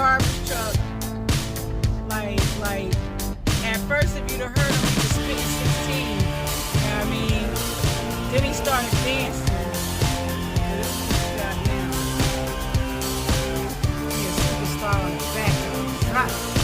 garbage truck. Like at first, if you'd have heard him, he was spitting 16. You know what I mean? Then he started dancing. Goddamn. He a superstar on the back of the truck.